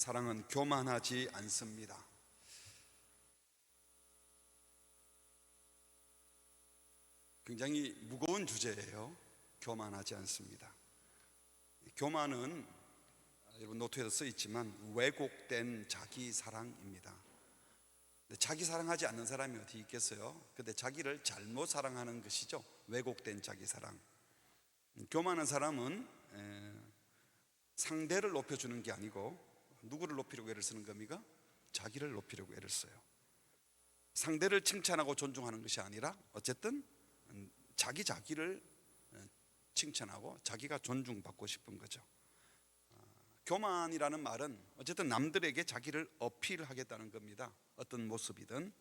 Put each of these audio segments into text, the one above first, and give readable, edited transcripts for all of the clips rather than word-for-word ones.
사랑은 교만하지 않습니다. 굉장히 무거운 주제예요. 교만하지 않습니다. 교만은 여러분 노트에도 써 있지만 왜곡된 자기 사랑입니다. 자기 사랑하지 않는 사람이 어디 있겠어요? 근데 자기를 잘못 사랑하는 것이죠. 왜곡된 자기 사랑. 교만한 사람은 상대를 높여주는 게 아니고 누구를 높이려고 애를 쓰는 겁니까? 자기를 높이려고 애를 써요. 상대를 칭찬하고 존중하는 것이 아니라 어쨌든 자기를 칭찬하고 자기가 존중받고 싶은 거죠. 교만이라는 말은 어쨌든 남들에게 자기를 어필하겠다는 겁니다. 어떤 모습이든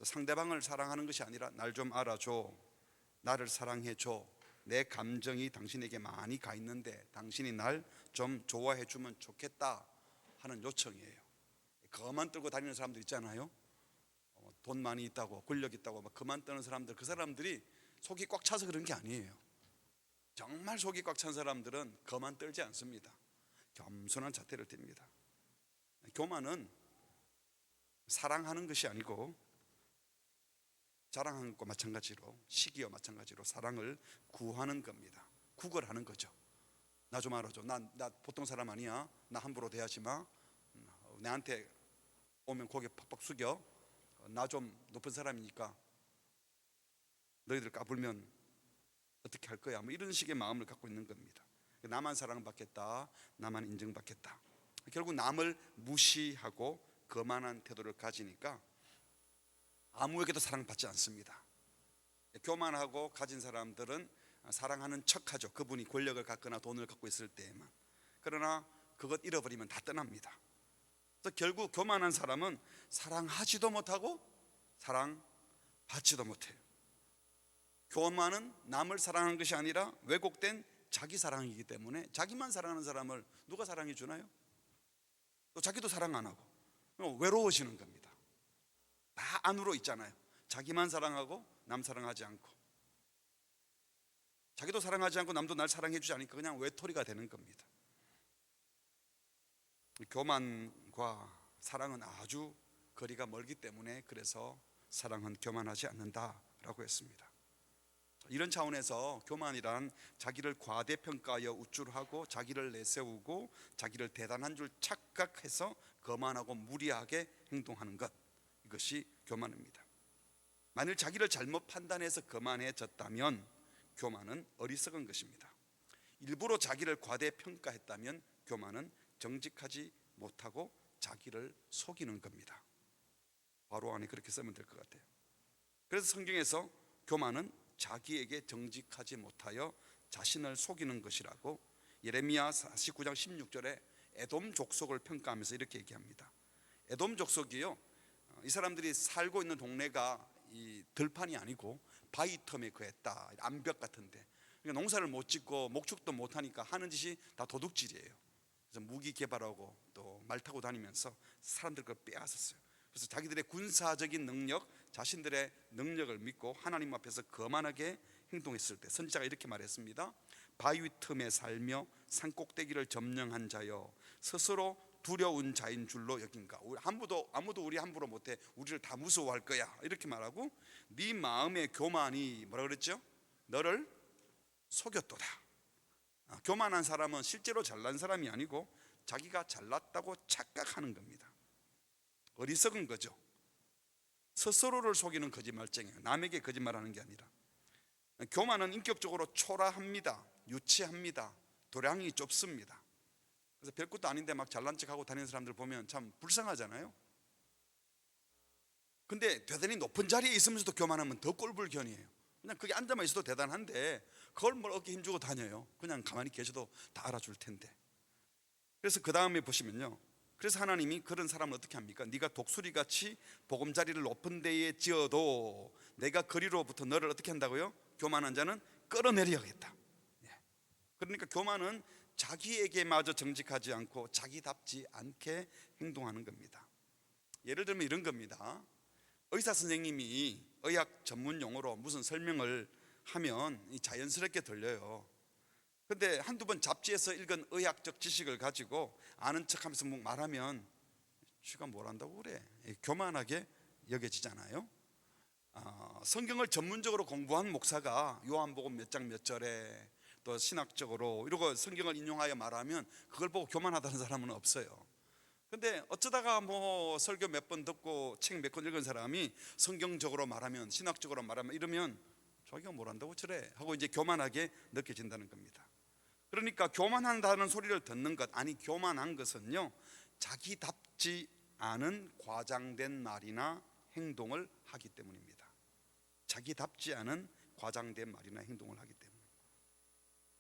상대방을 사랑하는 것이 아니라 날 좀 알아줘, 나를 사랑해줘, 내 감정이 당신에게 많이 가 있는데 당신이 날 좀 좋아해 주면 좋겠다 하는 요청이에요. 그만 떨고 다니는 사람들 있잖아요. 돈 많이 있다고, 권력 있다고 막 그만 떠는 사람들, 그 사람들이 속이 꽉 차서 그런 게 아니에요. 정말 속이 꽉 찬 사람들은 그만 떨지 않습니다. 겸손한 자태를 띱니다. 교만은 사랑하는 것이 아니고 자랑하는 것과 마찬가지로, 시기와 마찬가지로 사랑을 구하는 겁니다. 구걸하는 거죠. 나 좀 알아줘. 나 보통 사람 아니야. 나 함부로 대하지 마. 내한테 오면 고개 팍팍 숙여. 나 좀 높은 사람이니까 너희들 까불면 어떻게 할 거야? 뭐 이런 식의 마음을 갖고 있는 겁니다. 나만 사랑받겠다, 나만 인정받겠다. 결국 남을 무시하고 거만한 태도를 가지니까 아무에게도 사랑받지 않습니다. 교만하고 가진 사람들은 사랑하는 척하죠. 그분이 권력을 갖거나 돈을 갖고 있을 때에만. 그러나 그것 잃어버리면 다 떠납니다. 그래서 결국 교만한 사람은 사랑하지도 못하고 사랑받지도 못해요. 교만은 남을 사랑하는 것이 아니라 왜곡된 자기 사랑이기 때문에 자기만 사랑하는 사람을 누가 사랑해 주나요? 또 자기도 사랑 안 하고 외로워지는 겁니다. 다 안으로 있잖아요. 자기만 사랑하고 남 사랑하지 않고, 자기도 사랑하지 않고 남도 날 사랑해 주지 않으니까 그냥 외톨이가 되는 겁니다. 교만과 사랑은 아주 거리가 멀기 때문에 그래서 사랑은 교만하지 않는다라고 했습니다. 이런 차원에서 교만이란 자기를 과대평가하여 우쭐하고 자기를 내세우고 자기를 대단한 줄 착각해서 거만하고 무리하게 행동하는 것, 이것이 교만입니다. 만일 자기를 잘못 판단해서 거만해졌다면 교만은 어리석은 것입니다. 일부러 자기를 과대평가했다면 교만은 정직하지 못하고 자기를 속이는 겁니다. 바로 안에 그렇게 쓰면 될 것 같아요. 그래서 성경에서 교만은 자기에게 정직하지 못하여 자신을 속이는 것이라고 예레미야 49장 16절에 에돔 족속을 평가하면서 이렇게 얘기합니다. 에돔 족속이요, 이 사람들이 살고 있는 동네가 이 들판이 아니고 바위 틈에 거했다, 암벽 같은데, 그러니까 농사를 못 짓고 목축도 못 하니까 하는 짓이 다 도둑질이에요. 그래서 무기 개발하고 또 말 타고 다니면서 사람들 걸 빼앗았어요. 그래서 자기들의 군사적인 능력, 자신들의 능력을 믿고 하나님 앞에서 거만하게 행동했을 때 선지자가 이렇게 말했습니다. 바위 틈에 살며 산 꼭대기를 점령한 자여, 스스로 두려운 자인 줄로 여긴가. 아무도 우리 함부로 못해. 우리를 다 무서워할 거야. 이렇게 말하고 네 마음의 교만이 뭐라 그랬죠? 너를 속였도다. 교만한 사람은 실제로 잘난 사람이 아니고 자기가 잘났다고 착각하는 겁니다. 어리석은 거죠. 스스로를 속이는 거짓말쟁이에요. 남에게 거짓말하는 게 아니라. 교만은 인격적으로 초라합니다. 유치합니다. 도량이 좁습니다. 그래서 별것도 아닌데 막 잘난 척하고 다니는 사람들 보면 참 불쌍하잖아요. 근데 대단히 높은 자리에 있으면서도 교만하면 더 꼴불견이에요. 그냥 거기 앉아만 있어도 대단한데 그걸 뭘 어깨 힘주고 다녀요. 그냥 가만히 계셔도 다 알아줄 텐데. 그래서 그 다음에 보시면요, 그래서 하나님이 그런 사람을 어떻게 합니까? 네가 독수리같이 보금자리를 높은 데에 지어도 내가 거리로부터 너를 어떻게 한다고요? 교만한 자는 끌어내려야겠다. 그러니까 교만은 자기에게마저 정직하지 않고 자기답지 않게 행동하는 겁니다. 예를 들면 이런 겁니다. 의사 선생님이 의학 전문 용어로 무슨 설명을 하면 자연스럽게 들려요. 근데 한두 번 잡지에서 읽은 의학적 지식을 가지고 아는 척하면서 뭐 말하면 쥐가 뭘 안다고 그래, 교만하게 여겨지잖아요. 성경을 전문적으로 공부한 목사가 요한복음 몇 장 몇 절에 또 신학적으로 이러고 성경을 인용하여 말하면 그걸 보고 교만하다는 사람은 없어요. 근데 어쩌다가 뭐 설교 몇 번 듣고 책 몇 권 읽은 사람이 성경적으로 말하면, 신학적으로 말하면 이러면 자기가 뭘 안다고 저래 하고 이제 교만하게 느껴진다는 겁니다. 그러니까 교만한다는 소리를 듣는 것, 아니 교만한 것은요, 자기답지 않은 과장된 말이나 행동을 하기 때문입니다. 자기답지 않은 과장된 말이나 행동을 하기 때문에.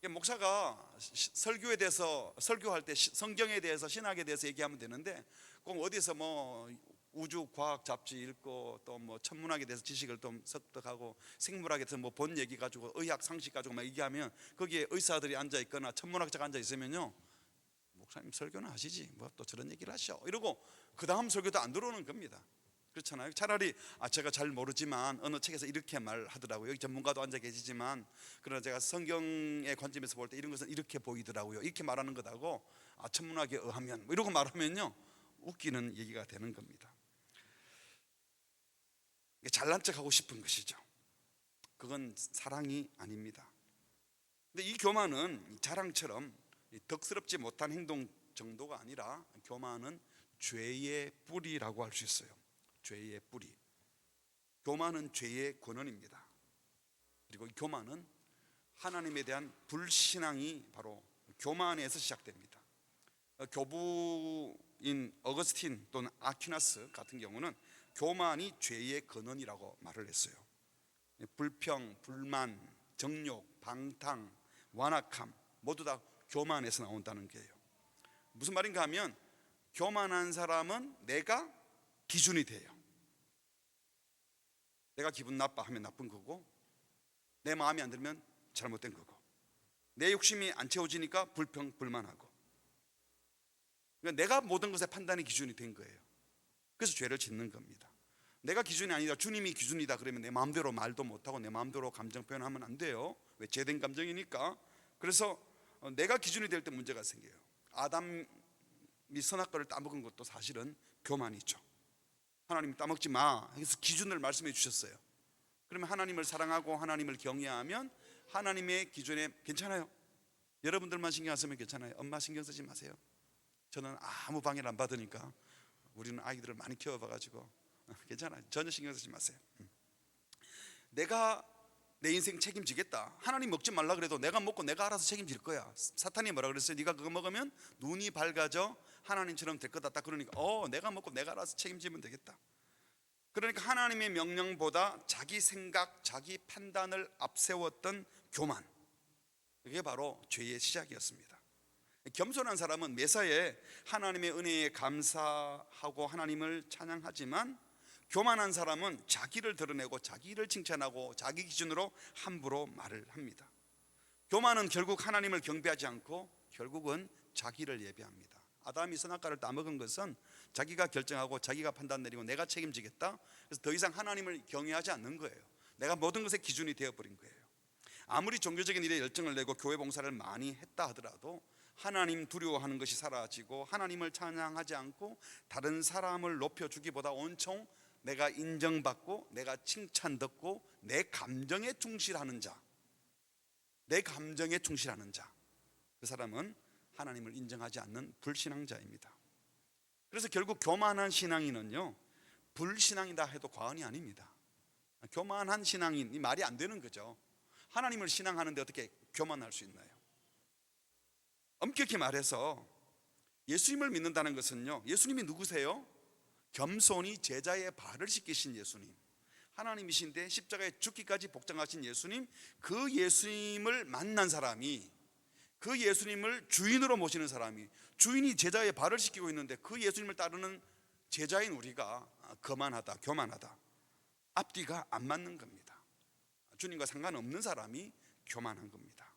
목사가 설교에 대해서, 설교할 때 성경에 대해서, 신학에 대해서 얘기하면 되는데 꼭 어디서 뭐 우주 과학 잡지 읽고 또 뭐 천문학에 대해서 지식을 좀 습득하고 생물학에 대해서 뭐 본 얘기 가지고 의학 상식 가지고 막 얘기하면 거기에 의사들이 앉아 있거나 천문학자가 앉아 있으면요, 목사님 설교는 하시지 뭐 또 저런 얘기를 하셔 이러고 그 다음 설교도 안 들어오는 겁니다. 그렇잖아요. 차라리 제가 잘 모르지만 어느 책에서 이렇게 말하더라고요. 여기 전문가도 앉아 계시지만 그러나 제가 성경의 관점에서 볼 때 이런 것은 이렇게 보이더라고요, 이렇게 말하는 것하고 천문학에 의하면 뭐 이러고 말하면요, 웃기는 얘기가 되는 겁니다. 잘난 척하고 싶은 것이죠. 그건 사랑이 아닙니다. 근데 이 교만은 자랑처럼 덕스럽지 못한 행동 정도가 아니라 교만은 죄의 뿌리라고 할 수 있어요. 죄의 뿌리. 교만은 죄의 근원입니다. 그리고 이 교만은 하나님에 대한 불신앙이 바로 교만에서 시작됩니다. 교부인 어거스틴 또는 아퀴나스 같은 경우는 교만이 죄의 근원이라고 말을 했어요. 불평, 불만, 정욕, 방탕, 완악함 모두 다 교만에서 나온다는 거예요. 무슨 말인가 하면 교만한 사람은 내가 기준이 돼요. 내가 기분 나빠 하면 나쁜 거고, 내 마음에 안 들면 잘못된 거고, 내 욕심이 안 채워지니까 불평, 불만하고, 그러니까 내가 모든 것의 판단의 기준이 된 거예요. 그래서 죄를 짓는 겁니다. 내가 기준이 아니다, 주님이 기준이다 그러면 내 마음대로 말도 못하고 내 마음대로 감정 표현하면 안 돼요. 왜? 죄된 감정이니까. 그래서 내가 기준이 될 때 문제가 생겨요. 아담이 선악과를 따먹은 것도 사실은 교만이죠. 하나님이 따먹지 마 해서 기준을 말씀해 주셨어요. 그러면 하나님을 사랑하고 하나님을 경외하면 하나님의 기준에 괜찮아요. 여러분들만 신경 안 쓰면 괜찮아요. 엄마 신경 쓰지 마세요. 저는 아무 방해를 안 받으니까, 우리는 아이들을 많이 키워봐가지고 괜찮아요. 전혀 신경 쓰지 마세요. 내가 내 인생 책임지겠다. 하나님 먹지 말라 그래도 내가 먹고 내가 알아서 책임질 거야. 사탄이 뭐라 그랬어요? 네가 그거 먹으면 눈이 밝아져 하나님처럼 될 거다. 딱 그러니까 내가 먹고 내가 알아서 책임지면 되겠다. 그러니까 하나님의 명령보다 자기 생각, 자기 판단을 앞세웠던 교만, 그게 바로 죄의 시작이었습니다. 겸손한 사람은 매사에 하나님의 은혜에 감사하고 하나님을 찬양하지만, 교만한 사람은 자기를 드러내고 자기를 칭찬하고 자기 기준으로 함부로 말을 합니다. 교만은 결국 하나님을 경배하지 않고 결국은 자기를 예배합니다. 아담이 선악과를 따먹은 것은 자기가 결정하고 자기가 판단 내리고 내가 책임지겠다. 그래서 더 이상 하나님을 경외하지 않는 거예요. 내가 모든 것의 기준이 되어버린 거예요. 아무리 종교적인 일에 열정을 내고 교회 봉사를 많이 했다 하더라도 하나님 두려워하는 것이 사라지고 하나님을 찬양하지 않고 다른 사람을 높여주기보다 온통 내가 인정받고 내가 칭찬듣고 내 감정에 충실하는 자, 내 감정에 충실하는 자, 그 사람은 하나님을 인정하지 않는 불신앙자입니다. 그래서 결국 교만한 신앙인은요, 불신앙이다 해도 과언이 아닙니다. 교만한 신앙인, 이 말이 안 되는 거죠. 하나님을 신앙하는데 어떻게 교만할 수 있나요? 엄격히 말해서 예수님을 믿는다는 것은요, 예수님이 누구세요? 겸손히 제자의 발을 씻기신 예수님, 하나님이신데 십자가에 죽기까지 복장하신 예수님, 그 예수님을 만난 사람이, 그 예수님을 주인으로 모시는 사람이, 주인이 제자의 발을 씻기고 있는데 그 예수님을 따르는 제자인 우리가 거만하다, 교만하다, 앞뒤가 안 맞는 겁니다. 주님과 상관없는 사람이 교만한 겁니다.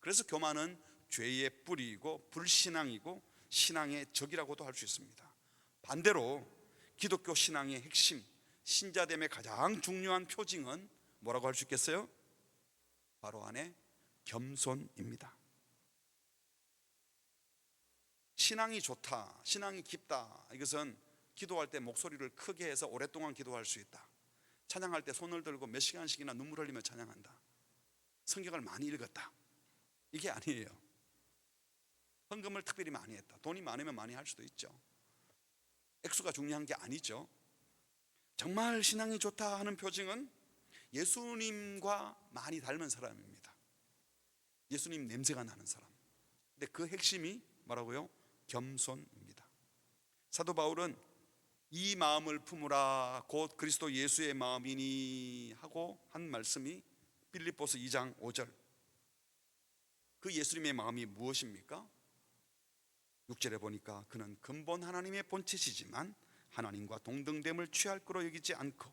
그래서 교만은 죄의 뿌리이고 불신앙이고 신앙의 적이라고도 할 수 있습니다. 반대로 기독교 신앙의 핵심, 신자됨의 가장 중요한 표징은 뭐라고 할 수 있겠어요? 바로 안에 겸손입니다. 신앙이 좋다, 신앙이 깊다, 이것은 기도할 때 목소리를 크게 해서 오랫동안 기도할 수 있다, 찬양할 때 손을 들고 몇 시간씩이나 눈물 흘리며 찬양한다, 성경을 많이 읽었다, 이게 아니에요. 헌금을 특별히 많이 했다, 돈이 많으면 많이 할 수도 있죠. 액수가 중요한 게 아니죠. 정말 신앙이 좋다 하는 표징은 예수님과 많이 닮은 사람입니다. 예수님 냄새가 나는 사람. 근데 그 핵심이 뭐라고요? 겸손입니다. 사도 바울은 이 마음을 품으라 곧 그리스도 예수의 마음이니 하고 한 말씀이 빌립보서 2장 5절. 그 예수님의 마음이 무엇입니까? 6절에 보니까 그는 근본 하나님의 본체시지만 하나님과 동등됨을 취할 거로 여기지 않고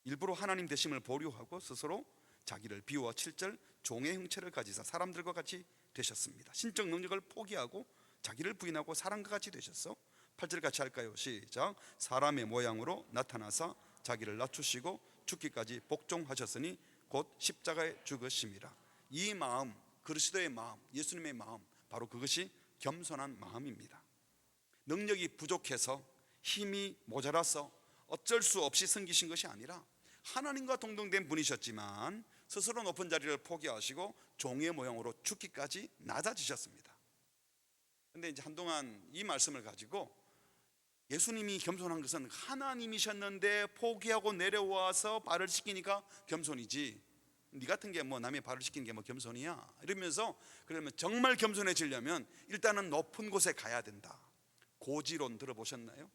일부러 하나님 되심을 보류하고 스스로 자기를 비워 7절 종의 형체를 가지사 사람들과 같이 되셨습니다. 신적 능력을 포기하고 자기를 부인하고 사람과 같이 되셨어. 8절 같이 할까요? 시작. 사람의 모양으로 나타나사 자기를 낮추시고 죽기까지 복종하셨으니 곧 십자가에 죽으심이라. 이 마음, 그리스도의 마음, 예수님의 마음, 바로 그것이 겸손한 마음입니다. 능력이 부족해서 힘이 모자라서 어쩔 수 없이 섬기신 것이 아니라 하나님과 동등된 분이셨지만 스스로 높은 자리를 포기하시고 종의 모양으로 죽기까지 낮아지셨습니다. 그런데 이제 한동안 이 말씀을 가지고 예수님이 겸손한 것은 하나님이셨는데 포기하고 내려와서 발을 씻기니까 겸손이지, 네 같은 게 뭐 남의 발을 씻기는 게 뭐 겸손이야 이러면서, 그러면 정말 겸손해지려면 일단은 높은 곳에 가야 된다. 고지론 들어보셨나요?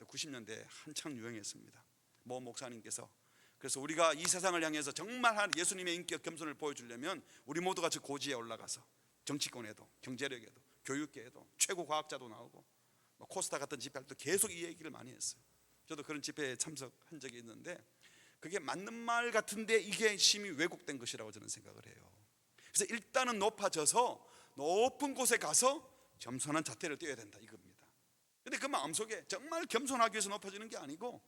90년대에 한창 유행했습니다. 모 목사님께서. 그래서 우리가 이 세상을 향해서 정말 예수님의 인격 겸손을 보여주려면 우리 모두가 저 고지에 올라가서 정치권에도 경제력에도 교육계에도 최고 과학자도 나오고 코스타 같은 집회할 때 계속 이 얘기를 많이 했어요. 저도 그런 집회에 참석한 적이 있는데 그게 맞는 말 같은데 이게 심히 왜곡된 것이라고 저는 생각을 해요. 그래서 일단은 높아져서 높은 곳에 가서 겸손한 자태를 띄어야 된다 이겁니다. 근데 그 마음속에 정말 겸손하기 위해서 높아지는 게 아니고,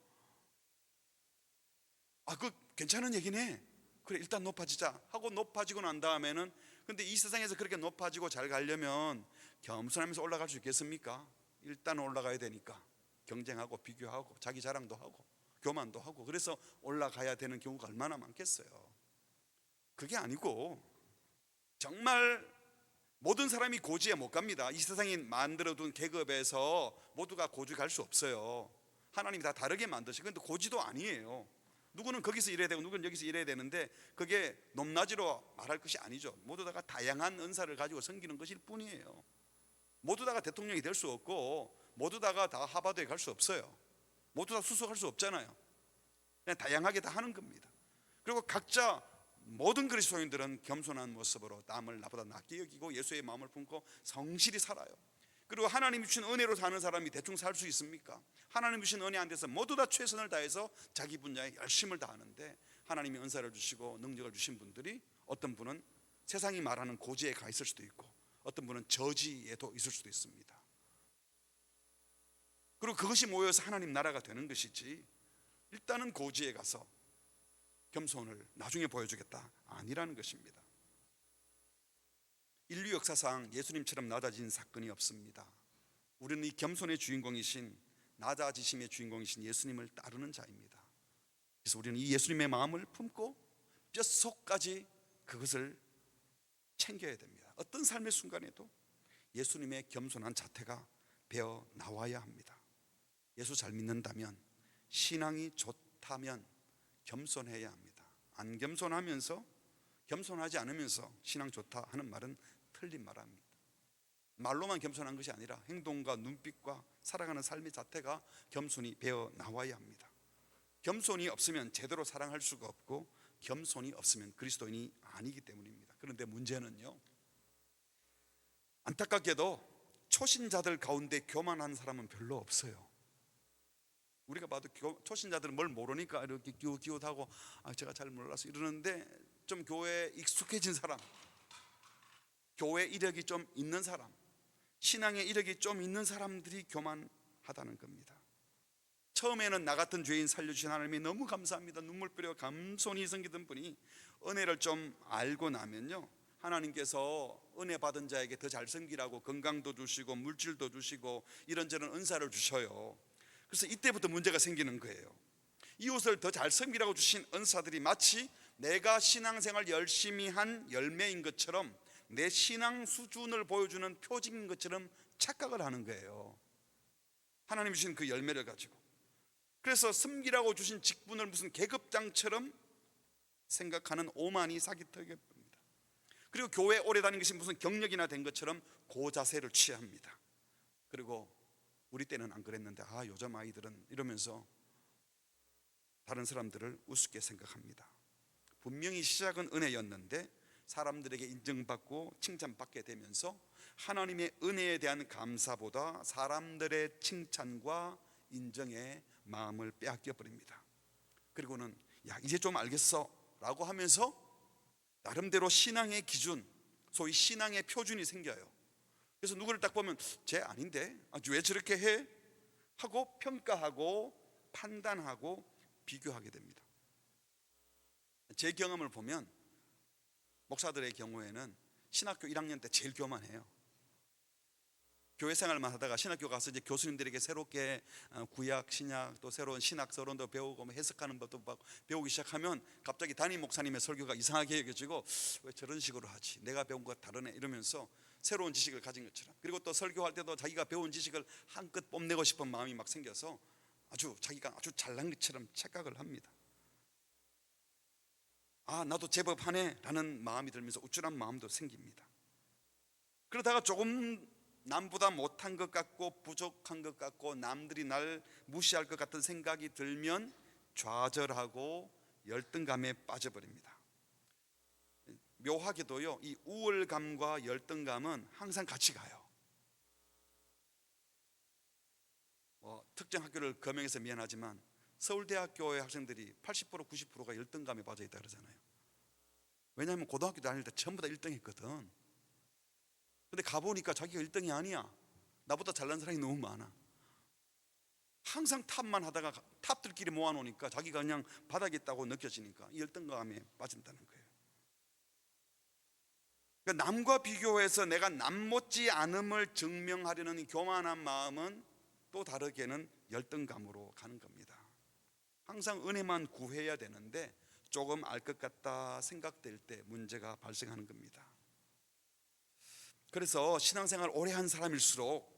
그 괜찮은 얘기네, 그래 일단 높아지자 하고 높아지고 난 다음에는, 근데 이 세상에서 그렇게 높아지고 잘 가려면 겸손하면서 올라갈 수 있겠습니까? 일단 올라가야 되니까 경쟁하고 비교하고 자기 자랑도 하고 교만도 하고, 그래서 올라가야 되는 경우가 얼마나 많겠어요. 그게 아니고 정말 모든 사람이 고지에 못 갑니다. 이 세상이 만들어둔 계급에서 모두가 고지 갈 수 없어요. 하나님이 다 다르게 만드시고, 근데 고지도 아니에요. 누구는 거기서 일해야 되고 누구는 여기서 일해야 되는데 그게 높낮이로 말할 것이 아니죠. 모두 다가 다양한 은사를 가지고 섬기는 것일 뿐이에요. 모두 다가 대통령이 될 수 없고 모두 다가 다 하버드에 갈 수 없어요. 모두 다 수석할 수 없잖아요. 그냥 다양하게 다 하는 겁니다. 그리고 각자 모든 그리스도인들은 겸손한 모습으로 남을 나보다 낫게 여기고 예수의 마음을 품고 성실히 살아요. 그리고 하나님이 주신 은혜로 사는 사람이 대충 살 수 있습니까? 하나님이 주신 은혜 안에서 모두 다 최선을 다해서 자기 분야에 열심을 다하는데, 하나님이 은사를 주시고 능력을 주신 분들이 어떤 분은 세상이 말하는 고지에 가 있을 수도 있고 어떤 분은 저지에도 있을 수도 있습니다. 그리고 그것이 모여서 하나님 나라가 되는 것이지, 일단은 고지에 가서 겸손을 나중에 보여주겠다 아니라는 것입니다. 인류 역사상 예수님처럼 낮아진 사건이 없습니다. 우리는 이 겸손의 주인공이신, 낮아지심의 주인공이신 예수님을 따르는 자입니다. 그래서 우리는 이 예수님의 마음을 품고 뼛속까지 그것을 챙겨야 됩니다. 어떤 삶의 순간에도 예수님의 겸손한 자태가 배어 나와야 합니다. 예수 잘 믿는다면, 신앙이 좋다면 겸손해야 합니다. 안 겸손하면서, 겸손하지 않으면서 신앙 좋다 하는 말은 틀린 말입니다. 말로만 겸손한 것이 아니라 행동과 눈빛과 살아가는 삶의 자태가 겸손이 배어 나와야 합니다. 겸손이 없으면 제대로 사랑할 수가 없고 겸손이 없으면 그리스도인이 아니기 때문입니다. 그런데 문제는요, 안타깝게도 초신자들 가운데 교만한 사람은 별로 없어요. 우리가 봐도 초신자들은 뭘 모르니까 이렇게 기웃기웃하고 제가 잘 몰라서 이러는데, 좀 교회에 익숙해진 사람, 교회 이력이 좀 있는 사람, 신앙의 이력이 좀 있는 사람들이 교만하다는 겁니다. 처음에는 나 같은 죄인 살려주신 하나님이 너무 감사합니다, 눈물 뿌려 감손히 섬기던 분이 은혜를 좀 알고 나면요, 하나님께서 은혜 받은 자에게 더 잘 섬기라고 건강도 주시고 물질도 주시고 이런저런 은사를 주셔요. 그래서 이때부터 문제가 생기는 거예요. 이웃을 더 잘 섬기라고 주신 은사들이 마치 내가 신앙생활 열심히 한 열매인 것처럼, 내 신앙 수준을 보여주는 표징인 것처럼 착각을 하는 거예요. 하나님 주신 그 열매를 가지고. 그래서 섬기라고 주신 직분을 무슨 계급장처럼 생각하는 오만이 사기턱입니다. 그리고 교회 오래 다닌 것이 무슨 경력이나 된 것처럼 고자세를 취합니다. 그리고 우리 때는 안 그랬는데 요즘 아이들은 이러면서 다른 사람들을 우습게 생각합니다. 분명히 시작은 은혜였는데 사람들에게 인정받고 칭찬받게 되면서 하나님의 은혜에 대한 감사보다 사람들의 칭찬과 인정에 마음을 빼앗겨 버립니다. 그리고는 이제 좀 알겠어 라고 하면서 나름대로 신앙의 기준, 소위 신앙의 표준이 생겨요. 그래서 누구를 딱 보면 쟤 아닌데 왜 저렇게 해? 하고 평가하고 판단하고 비교하게 됩니다. 제 경험을 보면 목사들의 경우에는 신학교 1학년 때 제일 교만해요. 교회 생활만 하다가 신학교 가서 이제 교수님들에게 새롭게 구약, 신약 또 새로운 신학 서론도 배우고 해석하는 법도 배우기 시작하면 갑자기 담임 목사님의 설교가 이상하게 여겨지고 왜 저런 식으로 하지? 내가 배운 것 다르네 이러면서 새로운 지식을 가진 것처럼, 그리고 또 설교할 때도 자기가 배운 지식을 한껏 뽐내고 싶은 마음이 막 생겨서 자기가 아주 잘난 것처럼 착각을 합니다. 나도 제법 하네 라는 마음이 들면서 우쭐한 마음도 생깁니다. 그러다가 조금 남보다 못한 것 같고 부족한 것 같고 남들이 날 무시할 것 같은 생각이 들면 좌절하고 열등감에 빠져버립니다. 묘하게도요, 이 우월감과 열등감은 항상 같이 가요. 특정 학교를 거명해서 미안하지만 서울대학교의 학생들이 80% 90%가 열등감에 빠져 있다 그러잖아요. 왜냐하면 고등학교 다닐 때 전부 다 1등 했거든. 근데 가보니까 자기가 1등이 아니야. 나보다 잘난 사람이 너무 많아. 항상 탑만 하다가 탑들끼리 모아놓으니까 자기가 그냥 바닥에 있다고 느껴지니까 이 열등감에 빠진다는 거예요. 그러니까 남과 비교해서 내가 남 못지 않음을 증명하려는 이 교만한 마음은 또 다르게는 열등감으로 가는 겁니다. 항상 은혜만 구해야 되는데 조금 알 것 같다 생각될 때 문제가 발생하는 겁니다. 그래서 신앙생활 오래 한 사람일수록,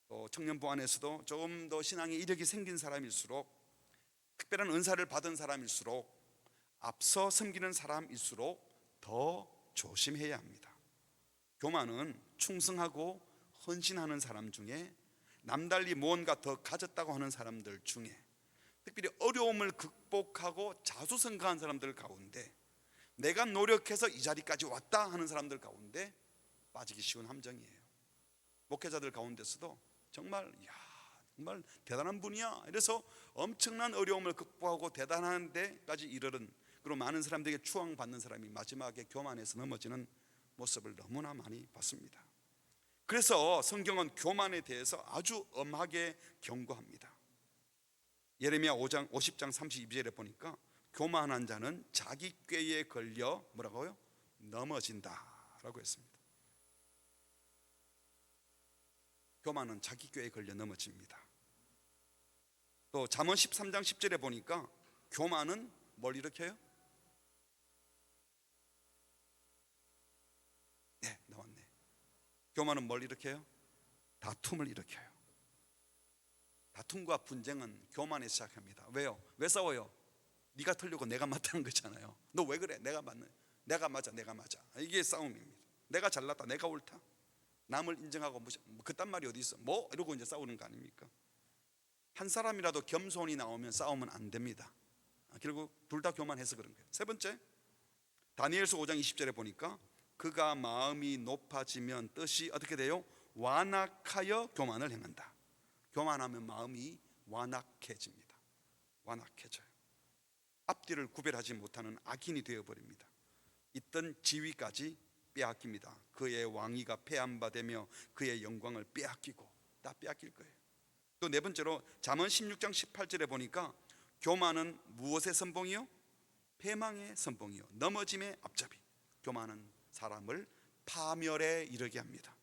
또 청년부 안에서도 조금 더 신앙의 이력이 생긴 사람일수록, 특별한 은사를 받은 사람일수록, 앞서 섬기는 사람일수록 더 조심해야 합니다. 교만은 충성하고 헌신하는 사람 중에, 남달리 무언가 더 가졌다고 하는 사람들 중에, 특별히 어려움을 극복하고 자수성가한 사람들 가운데, 내가 노력해서 이 자리까지 왔다 하는 사람들 가운데 빠지기 쉬운 함정이에요. 목회자들 가운데서도 정말 대단한 분이야 이래서 엄청난 어려움을 극복하고 대단한 데까지 이르는, 그리고 많은 사람들에게 추앙받는 사람이 마지막에 교만해서 넘어지는 모습을 너무나 많이 봤습니다. 그래서 성경은 교만에 대해서 아주 엄하게 경고합니다. 예레미야 5장 50장 32절에 보니까 교만한 자는 자기 꾀에 걸려 뭐라고요? 넘어진다라고 했습니다. 교만은 자기 꾀에 걸려 넘어집니다. 또 잠언 13장 10절에 보니까 교만은 뭘 일으켜요? 네, 나왔네. 교만은 뭘 일으켜요? 다툼을 일으켜요. 다툼과 분쟁은 교만에 시작합니다. 왜요? 왜 싸워요? 네가 틀리고 내가 맞다는 거잖아요. 너 왜 그래? 내가 맞네. 내가 맞아. 이게 싸움입니다. 내가 잘났다. 내가 옳다. 남을 인정하고 그딴 말이 어디 있어? 이러고 이제 싸우는 거 아닙니까? 한 사람이라도 겸손이 나오면 싸우면 안 됩니다. 결국 둘 다 교만해서 그런 거예요. 세 번째, 다니엘서 5장 20절에 보니까 그가 마음이 높아지면 뜻이 어떻게 돼요? 완악하여 교만을 행한다. 교만하면 마음이 완악해집니다. 완악해져요. 앞뒤를 구별하지 못하는 악인이 되어버립니다. 있던 지위까지 빼앗깁니다. 그의 왕위가 폐함받으며 그의 영광을 빼앗기고 다 빼앗길 거예요. 또 네 번째로 잠언 16장 18절에 보니까 교만은 무엇의 선봉이요? 패망의 선봉이요, 넘어짐의 앞잡이. 교만은 사람을 파멸에 이르게 합니다.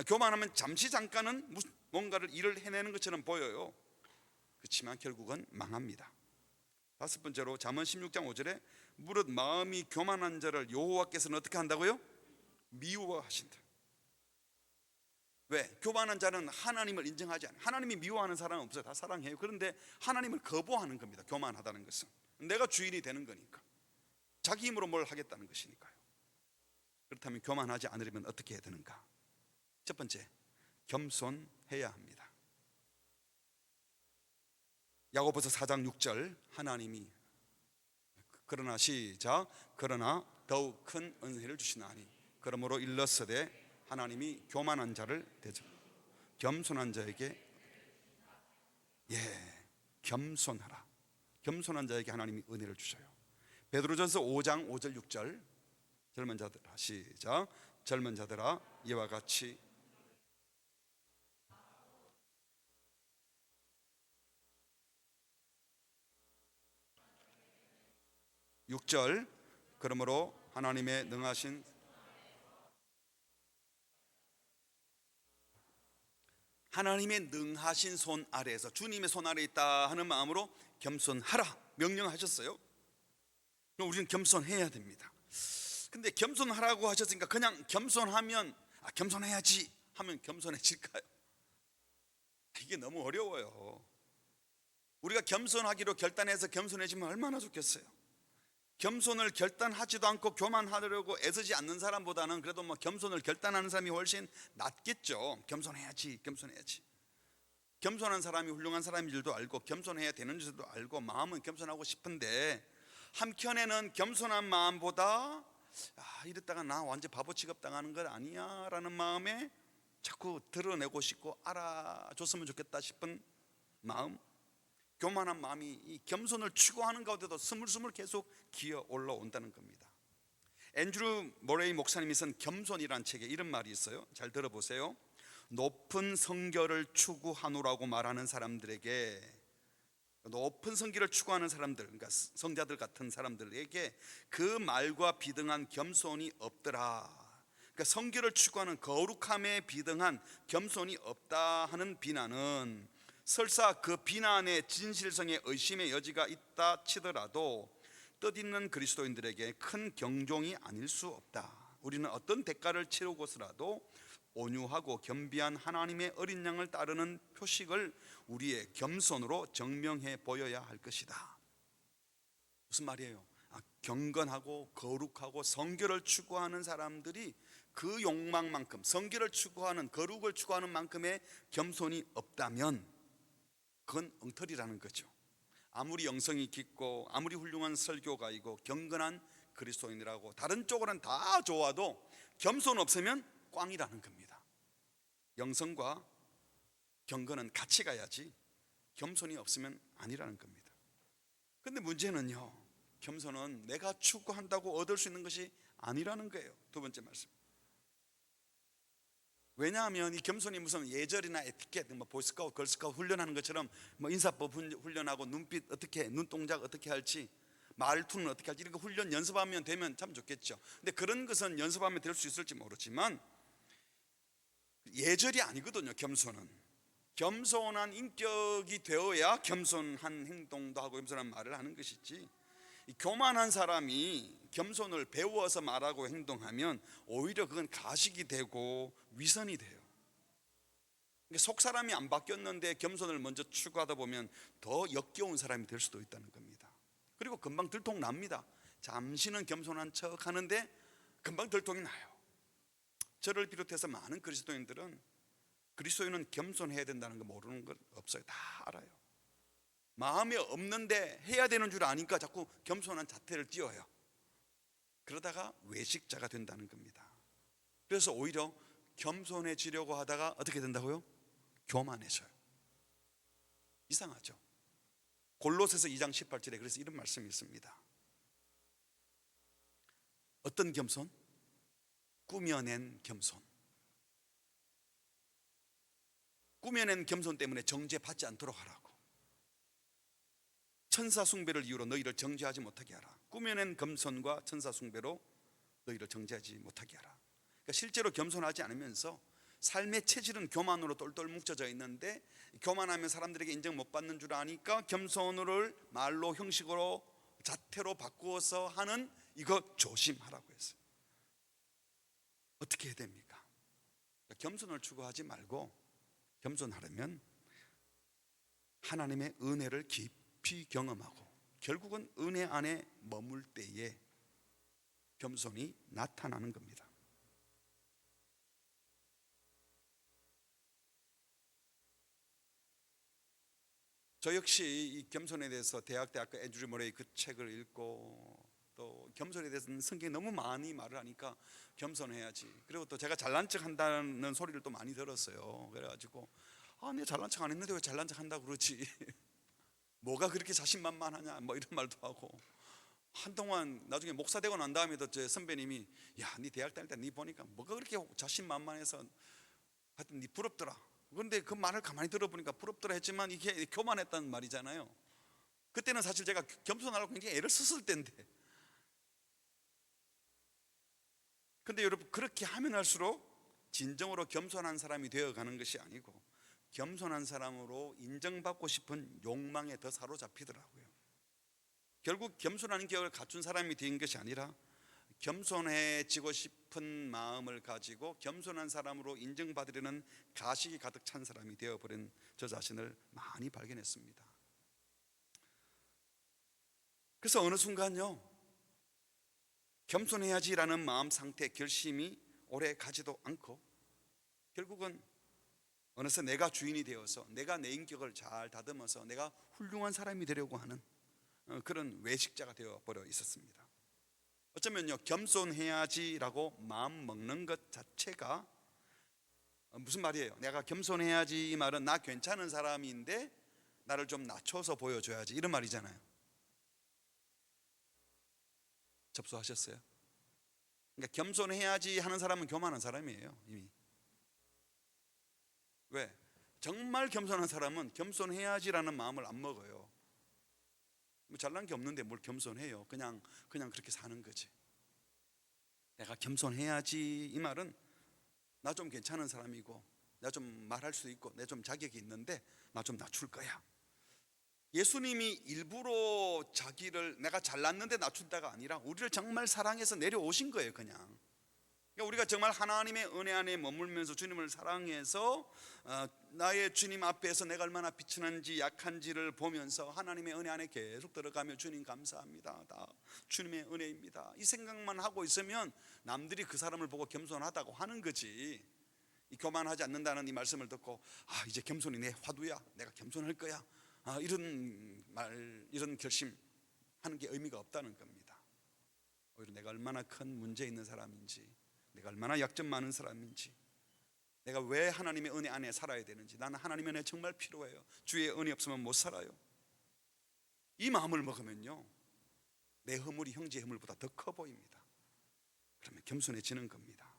교만하면 잠시 잠깐은 뭔가를 일을 해내는 것처럼 보여요. 그렇지만 결국은 망합니다. 다섯 번째로 잠언 16장 5절에 무릇 마음이 교만한 자를 여호와께서는 어떻게 한다고요? 미워하신다. 왜? 교만한 자는 하나님을 인정하지 않아요. 하나님이 미워하는 사람은 없어요. 다 사랑해요. 그런데 하나님을 거부하는 겁니다. 교만하다는 것은 내가 주인이 되는 거니까, 자기 힘으로 뭘 하겠다는 것이니까요. 그렇다면 교만하지 않으려면 어떻게 해야 되는가? 첫 번째, 겸손해야 합니다. 야고보서 4장 6절 하나님이 그러나 시작 그러나 더욱 큰 은혜를 주시나니 그러므로 일렀으되 하나님이 교만한 자를 대적 겸손한 자에게 겸손하라. 겸손한 자에게 하나님이 은혜를 주셔요. 베드로전서 5장 5절 6절 젊은 자들아 시작 젊은 자들아 이와 같이 6절 그러므로 하나님의 능하신 손 아래에서 주님의 손 아래에 있다 하는 마음으로 겸손하라 명령하셨어요. 그럼 우리는 겸손해야 됩니다. 근데 겸손하라고 하셨으니까 그냥 겸손하면 겸손해야지 하면 겸손해질까요? 이게 너무 어려워요. 우리가 겸손하기로 결단해서 겸손해지면 얼마나 좋겠어요. 겸손을 결단하지도 않고 교만하려고 애쓰지 않는 사람보다는 그래도 겸손을 결단하는 사람이 훨씬 낫겠죠. 겸손해야지. 겸손한 사람이 훌륭한 사람인 줄도 알고 겸손해야 되는 줄도 알고 마음은 겸손하고 싶은데 한켠에는 겸손한 마음보다 이랬다가 나 완전 바보 취급당하는 것 아니야 라는 마음에 자꾸 드러내고 싶고 알아줬으면 좋겠다 싶은 마음, 교만한 마음이 이 겸손을 추구하는 가운데도 스물스물 계속 기어 올라온다는 겁니다. 앤드루 모레이 목사님이 쓴 겸손이란 책에 이런 말이 있어요. 잘 들어보세요. 높은 성결을 추구하노라고 말하는 사람들에게, 높은 성결을 추구하는 사람들, 그러니까 성자들 같은 사람들에게 그 말과 비등한 겸손이 없더라. 그러니까 성결을 추구하는 거룩함에 비등한 겸손이 없다 하는 비난은 설사 그 비난의 진실성에 의심의 여지가 있다 치더라도 뜻있는 그리스도인들에게 큰 경종이 아닐 수 없다. 우리는 어떤 대가를 치르고서라도 온유하고 겸비한 하나님의 어린 양을 따르는 표식을 우리의 겸손으로 증명해 보여야 할 것이다. 무슨 말이에요? 경건하고 거룩하고 성결을 추구하는 사람들이 그 욕망만큼, 성결을 추구하는, 거룩을 추구하는 만큼의 겸손이 없다면 그건 엉터리라는 거죠. 아무리 영성이 깊고 아무리 훌륭한 설교가이고 경건한 그리스도인이라고 다른 쪽으로는 다 좋아도 겸손 없으면 꽝이라는 겁니다. 영성과 경건은 같이 가야지 겸손이 없으면 아니라는 겁니다. 근데 문제는요, 겸손은 내가 추구한다고 얻을 수 있는 것이 아니라는 거예요. 두 번째 말씀. 왜냐하면 이 겸손이 무슨 예절이나 에티켓, 보이스카우트, 걸스카우트 훈련하는 것처럼 인사법 훈련하고 눈빛 어떻게, 눈동작 어떻게 할지, 말투는 어떻게 할지 이런 거 훈련 연습하면 되면 참 좋겠죠. 근데 그런 것은 연습하면 될 수 있을지 모르지만 예절이 아니거든요. 겸손한 인격이 되어야 겸손한 행동도 하고 겸손한 말을 하는 것이지, 교만한 사람이 겸손을 배워서 말하고 행동하면 오히려 그건 가식이 되고 위선이 돼요. 속 사람이 안 바뀌었는데 겸손을 먼저 추구하다 보면 더 역겨운 사람이 될 수도 있다는 겁니다. 그리고 금방 들통납니다. 잠시는 겸손한 척 하는데 금방 들통이 나요. 저를 비롯해서 많은 그리스도인들은 그리스도인은 겸손해야 된다는 거 모르는 건 없어요. 다 알아요. 마음에 없는데 해야 되는 줄 아니까 자꾸 겸손한 자태를 띄어요. 그러다가 외식자가 된다는 겁니다. 그래서 오히려 겸손해지려고 하다가 어떻게 된다고요? 교만해져요. 이상하죠. 골로새서 2장 18절에 그래서 이런 말씀이 있습니다. 어떤 겸손? 꾸며낸 겸손. 꾸며낸 겸손 때문에 정죄받지 않도록 하라고. 천사 숭배를 이유로 너희를 정죄하지 못하게 하라. 꾸며낸 겸손과 천사 숭배로 너희를 정죄하지 못하게 하라. 그러니까 실제로 겸손하지 않으면서 삶의 체질은 교만으로 똘똘 뭉쳐져 있는데, 교만하면 사람들에게 인정 못 받는 줄 아니까 겸손을 말로, 형식으로, 자태로 바꾸어서 하는, 이거 조심하라고 했어요. 어떻게 해야 됩니까? 그러니까 겸손을 추구하지 말고, 겸손하려면 하나님의 은혜를 깊이 경험하고 결국은 은혜 안에 머물 때에 겸손이 나타나는 겁니다. 저 역시 이 겸손에 대해서 대학교 앤드류 머레이 그 책을 읽고, 또 겸손에 대해서는 성경이 너무 많이 말을 하니까 겸손해야지. 그리고 또 제가 잘난 척 한다는 소리를 또 많이 들었어요. 그래가지고 내가 잘난 척 안 했는데 왜 잘난 척 한다고 그러지? 뭐가 그렇게 자신만만하냐, 뭐 이런 말도 하고. 한동안 나중에 목사 되고 난 다음에도 제 선배님이, 야, 네 대학 다닐 때 네 보니까 뭐가 그렇게 자신만만해서 하여튼 네 부럽더라. 그런데 그 말을 가만히 들어보니까 부럽더라 했지만 이게 교만했다는 말이잖아요. 그때는 사실 제가 겸손하려고 굉장히 애를 썼을 때인데, 근데 여러분, 그렇게 하면 할수록 진정으로 겸손한 사람이 되어가는 것이 아니고 겸손한 사람으로 인정받고 싶은 욕망에 더 사로잡히더라고요. 결국 겸손한 기억을 갖춘 사람이 된 것이 아니라 겸손해지고 싶은 마음을 가지고 겸손한 사람으로 인정받으려는 가식이 가득 찬 사람이 되어버린 저 자신을 많이 발견했습니다. 그래서 어느 순간요, 겸손해야지라는 마음 상태, 결심이 오래 가지도 않고 결국은 어느새 내가 주인이 되어서 내가 내 인격을 잘 다듬어서 내가 훌륭한 사람이 되려고 하는 그런 외식자가 되어버려 있었습니다. 어쩌면요, 겸손해야지라고 마음 먹는 것 자체가 무슨 말이에요? 내가 겸손해야지, 이 말은 나 괜찮은 사람인데 나를 좀 낮춰서 보여줘야지, 이런 말이잖아요. 접수하셨어요? 그러니까 겸손해야지 하는 사람은 교만한 사람이에요, 이미. 왜? 정말 겸손한 사람은 겸손해야지라는 마음을 안 먹어요. 뭐 잘난 게 없는데 뭘 겸손해요? 그냥 그렇게 사는 거지. 내가 겸손해야지, 이 말은 나 좀 괜찮은 사람이고 나 좀 말할 수 있고 내 좀 자격이 있는데 나 좀 낮출 거야. 예수님이 일부러 자기를 내가 잘났는데 낮춘다가 아니라 우리를 정말 사랑해서 내려오신 거예요, 그냥. 그러니까 우리가 정말 하나님의 은혜 안에 머물면서 주님을 사랑해서 나의 주님 앞에서 내가 얼마나 비천한지 약한지를 보면서 하나님의 은혜 안에 계속 들어가며 주님 감사합니다, 다 주님의 은혜입니다, 이 생각만 하고 있으면 남들이 그 사람을 보고 겸손하다고 하는 거지. 이 교만하지 않는다는 이 말씀을 듣고 이제 겸손이 내 화두야, 내가 겸손할 거야, 이런 말, 이런 결심 하는 게 의미가 없다는 겁니다. 오히려 내가 얼마나 큰 문제 있는 사람인지, 내가 얼마나 약점 많은 사람인지, 내가 왜 하나님의 은혜 안에 살아야 되는지, 나는 하나님의 은혜 정말 필요해요, 주의 은혜 없으면 못 살아요, 이 마음을 먹으면요, 내 허물이 형제의 허물보다 더 커 보입니다. 그러면 겸손해지는 겁니다.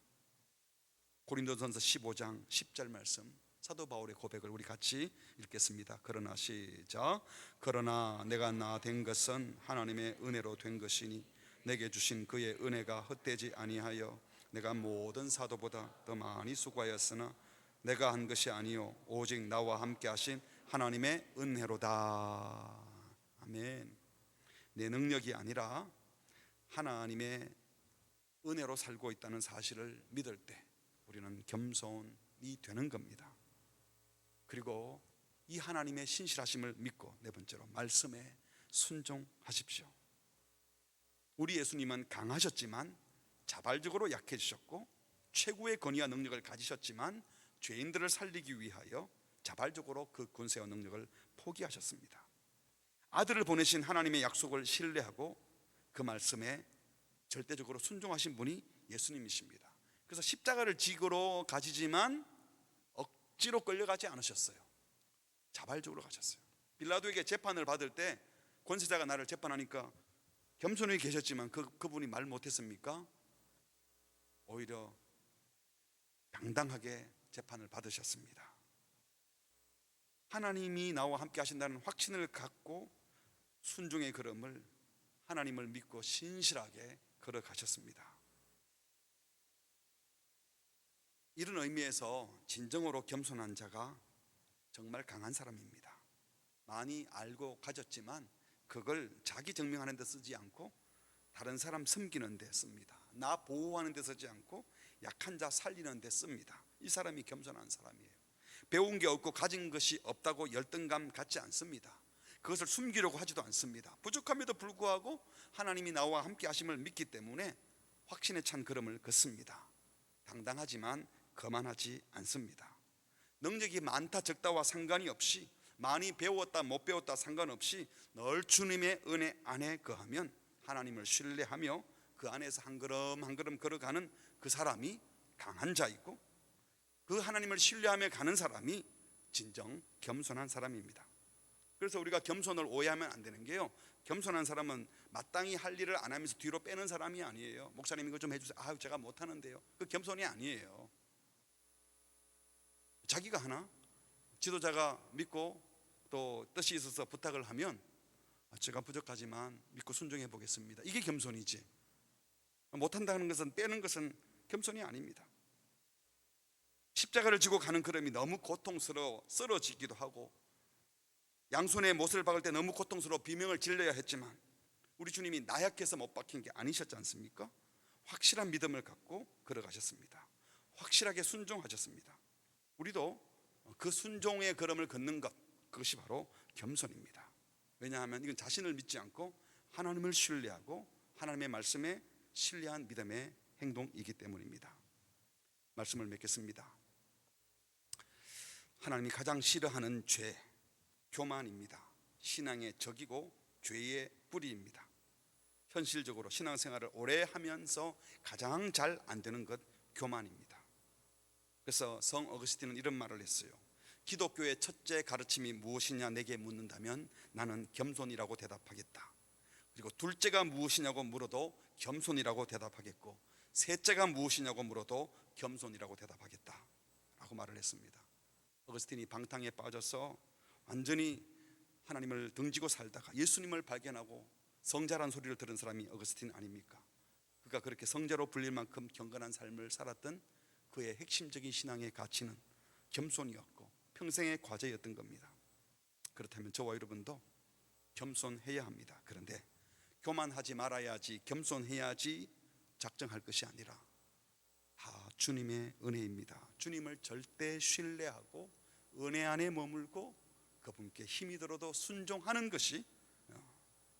고린도전서 15장 10절 말씀, 사도 바울의 고백을 우리 같이 읽겠습니다. 그러나 시작. 그러나 내가 나 된 것은 하나님의 은혜로 된 것이니 내게 주신 그의 은혜가 헛되지 아니하여 내가 모든 사도보다 더 많이 수고하였으나 내가 한 것이 아니요 오직 나와 함께 하신 하나님의 은혜로다. 아멘. 내 능력이 아니라 하나님의 은혜로 살고 있다는 사실을 믿을 때 우리는 겸손이 되는 겁니다. 그리고 이 하나님의 신실하심을 믿고, 네 번째로 말씀에 순종하십시오. 우리 예수님은 강하셨지만 자발적으로 약해지셨고, 최고의 권위와 능력을 가지셨지만 죄인들을 살리기 위하여 자발적으로 그 권세와 능력을 포기하셨습니다. 아들을 보내신 하나님의 약속을 신뢰하고 그 말씀에 절대적으로 순종하신 분이 예수님이십니다. 그래서 십자가를 지고 가시지만 억지로 끌려가지 않으셨어요. 자발적으로 가셨어요. 빌라도에게 재판을 받을 때 권세자가 나를 재판하니까 겸손히 계셨지만 그분이 말 못했습니까? 오히려 당당하게 재판을 받으셨습니다. 하나님이 나와 함께 하신다는 확신을 갖고 순종의 걸음을, 하나님을 믿고 신실하게 걸어가셨습니다. 이런 의미에서 진정으로 겸손한 자가 정말 강한 사람입니다. 많이 알고 가졌지만 그걸 자기 증명하는 데 쓰지 않고 다른 사람 섬기는 데 씁니다. 나 보호하는 데 쓰지 않고 약한 자 살리는 데 씁니다. 이 사람이 겸손한 사람이에요. 배운 게 없고 가진 것이 없다고 열등감 갖지 않습니다. 그것을 숨기려고 하지도 않습니다. 부족함에도 불구하고 하나님이 나와 함께 하심을 믿기 때문에 확신에 찬 걸음을 걷습니다. 당당하지만 거만하지 않습니다. 능력이 많다 적다와 상관이 없이, 많이 배웠다 못 배웠다 상관없이 늘 주님의 은혜 안에 거하면 하나님을 신뢰하며 그 안에서 한 걸음 한 걸음 걸어가는 그 사람이 강한 자이고, 그 하나님을 신뢰하며 가는 사람이 진정 겸손한 사람입니다. 그래서 우리가 겸손을 오해하면 안 되는 게요, 겸손한 사람은 마땅히 할 일을 안 하면서 뒤로 빼는 사람이 아니에요. 목사님 이거 좀 해주세요. 아유 제가 못하는데요. 그 겸손이 아니에요. 자기가 하나, 지도자가 믿고 또 뜻이 있어서 부탁을 하면 제가 부족하지만 믿고 순종해 보겠습니다. 이게 겸손이지, 못한다는 것은, 빼는 것은 겸손이 아닙니다. 십자가를 지고 가는 걸음이 너무 고통스러워 쓰러지기도 하고, 양손에 못을 박을 때 너무 고통스러워 비명을 질러야 했지만 우리 주님이 나약해서 못 박힌 게 아니셨지 않습니까? 확실한 믿음을 갖고 걸어가셨습니다. 확실하게 순종하셨습니다. 우리도 그 순종의 걸음을 걷는 것, 그것이 바로 겸손입니다. 왜냐하면 이건 자신을 믿지 않고 하나님을 신뢰하고 하나님의 말씀에 신뢰한 믿음의 행동이기 때문입니다. 말씀을 맺겠습니다. 하나님이 가장 싫어하는 죄, 교만입니다. 신앙의 적이고 죄의 뿌리입니다. 현실적으로 신앙생활을 오래 하면서 가장 잘 안 되는 것, 교만입니다. 그래서 성 어거스틴은 이런 말을 했어요. 기독교의 첫째 가르침이 무엇이냐 내게 묻는다면 나는 겸손이라고 대답하겠다. 그리고 둘째가 무엇이냐고 물어도 겸손이라고 대답하겠고, 셋째가 무엇이냐고 물어도 겸손이라고 대답하겠다 라고 말을 했습니다. 어거스틴이 방탕에 빠져서 완전히 하나님을 등지고 살다가 예수님을 발견하고 성자란 소리를 들은 사람이 어거스틴 아닙니까? 그가 그렇게 성자로 불릴 만큼 경건한 삶을 살았던 그의 핵심적인 신앙의 가치는 겸손이었고 평생의 과제였던 겁니다. 그렇다면 저와 여러분도 겸손해야 합니다. 그런데 교만하지 말아야지, 겸손해야지 작정할 것이 아니라 주님의 은혜입니다. 주님을 절대 신뢰하고 은혜 안에 머물고 그분께 힘이 들어도 순종하는 것이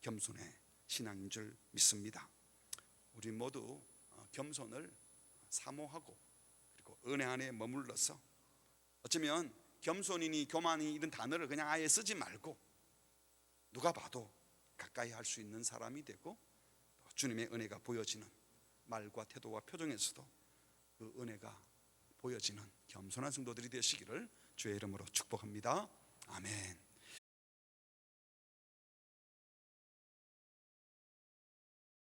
겸손의 신앙인 줄 믿습니다. 우리 모두 겸손을 사모하고 그리고 은혜 안에 머물러서, 어쩌면 겸손이니 교만이 이런 단어를 그냥 아예 쓰지 말고 누가 봐도 가까이 할 수 있는 사람이 되고, 주님의 은혜가 보여지는 말과 태도와 표정에서도 그 은혜가 보여지는 겸손한 성도들이 되시기를 주의 이름으로 축복합니다. 아멘.